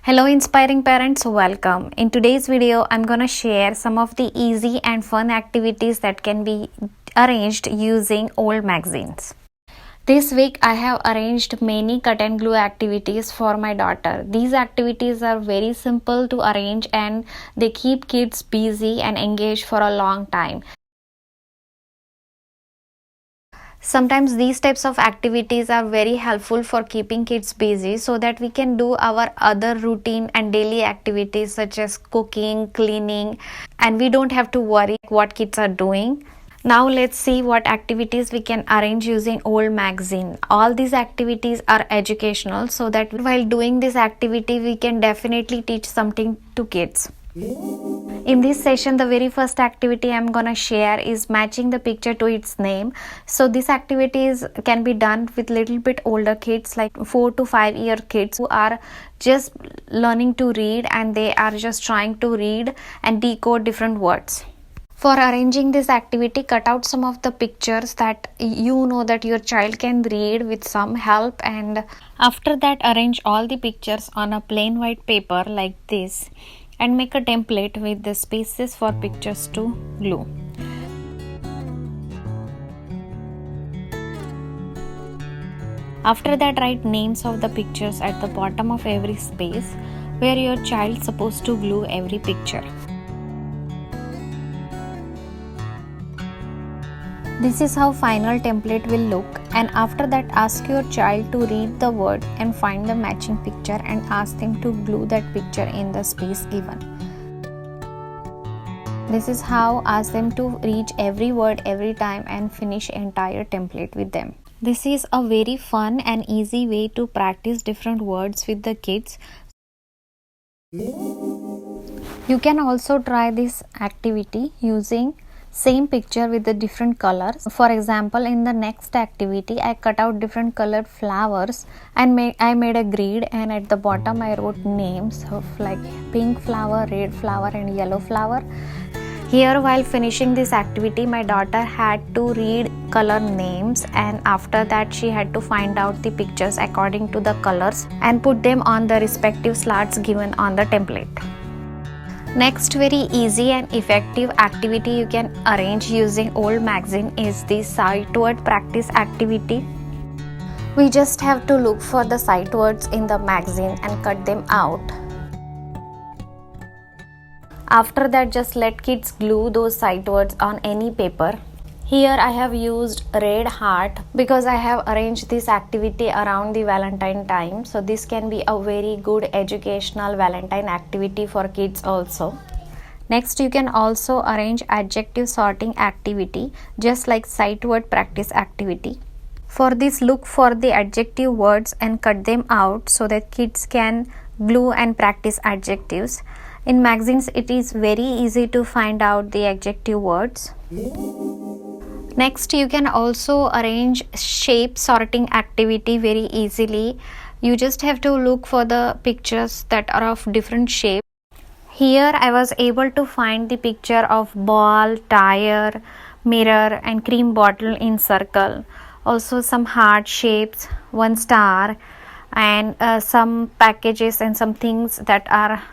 Hello inspiring parents, welcome. In today's video, I'm gonna share some of the easy and fun activities that can be arranged using old magazines. This week, I have arranged many cut and glue activities for my daughter. These activities are very simple to arrange and they keep kids busy and engaged for a long time. Sometimes these types of activities are very helpful for keeping kids busy so that we can do our other routine and daily activities such as cooking, cleaning, and we don't have to worry what kids are doing. Now let's see what activities we can arrange using old magazine. All these activities are educational so that while doing this activity we can definitely teach something to kids. In this session, the very first activity I'm gonna share is matching the picture to its name. So this activities can be done with little bit older kids like 4 to 5 year kids who are just learning to read and they are just trying to read and decode different words. For arranging this activity, cut out some of the pictures that you know that your child can read with some help, and after that arrange all the pictures on a plain white paper like this and make a template with the spaces for pictures to glue. After that, write names of the pictures at the bottom of every space where your child is supposed to glue every picture. This is how final template will look, and after that ask your child to read the word and find the matching picture and ask them to glue that picture in the space given. This is how ask them to read every word every time and finish entire template with them. This is a very fun and easy way to practice different words with the kids. You can also try this activity using same picture with the different colors. For example, in the next activity I cut out different colored flowers and I made a grid, and at the bottom I wrote names of like pink flower, red flower and yellow flower. Here, while finishing this activity, my daughter had to read color names, and after that she had to find out the pictures according to the colors and put them on the respective slots given on the template. Next very easy and effective activity you can arrange using old magazine is the sight word practice activity. We just have to look for the sight words in the magazine and cut them out. After that, just let kids glue those sight words on any paper. Here I have used red heart because I have arranged this activity around the Valentine time. So this can be a very good educational Valentine activity for kids also. Next, you can also arrange adjective sorting activity just like sight word practice activity. For this, look for the adjective words and cut them out so that kids can glue and practice adjectives. In magazines, it is very easy to find out the adjective words. Next, you can also arrange shape sorting activity very easily. You just have to look for the pictures that are of different shapes. Here I was able to find the picture of ball, tire, mirror and cream bottle in circle. Also some heart shapes, one star, and some packages and some things that are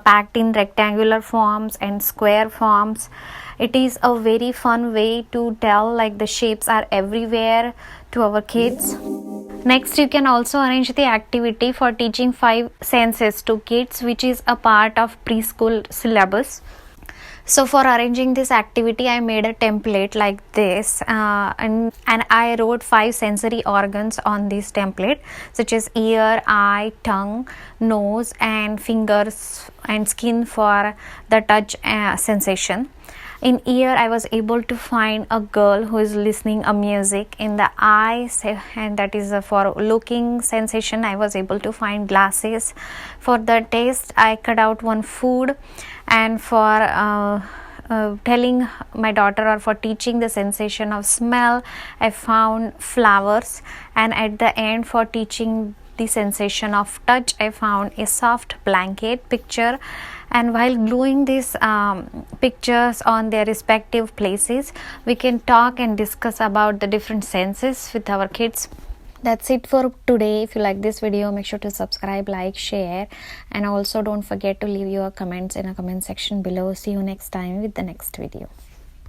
packed in rectangular forms and square forms. It is a very fun way to tell like the shapes are everywhere to our kids. Next, you can also arrange the activity for teaching 5 senses to kids, which is a part of preschool syllabus. So for arranging this activity, I made a template like this and I wrote 5 sensory organs on this template, such as ear, eye, tongue, nose and fingers and skin for the touch sensation. In ear, I was able to find a girl who is listening a music. In the eyes, and that is for looking sensation, I was able to find glasses. For the taste, I cut out one food, and for telling my daughter or for teaching the sensation of smell, I found flowers, and at the end for teaching the sensation of touch, I found a soft blanket picture. And while gluing these pictures on their respective places, we can talk and discuss about the different senses with our kids. That's it for today. If you like this video, make sure to subscribe, like, share, and also don't forget to leave your comments in a comment section below. See you next time with the next video.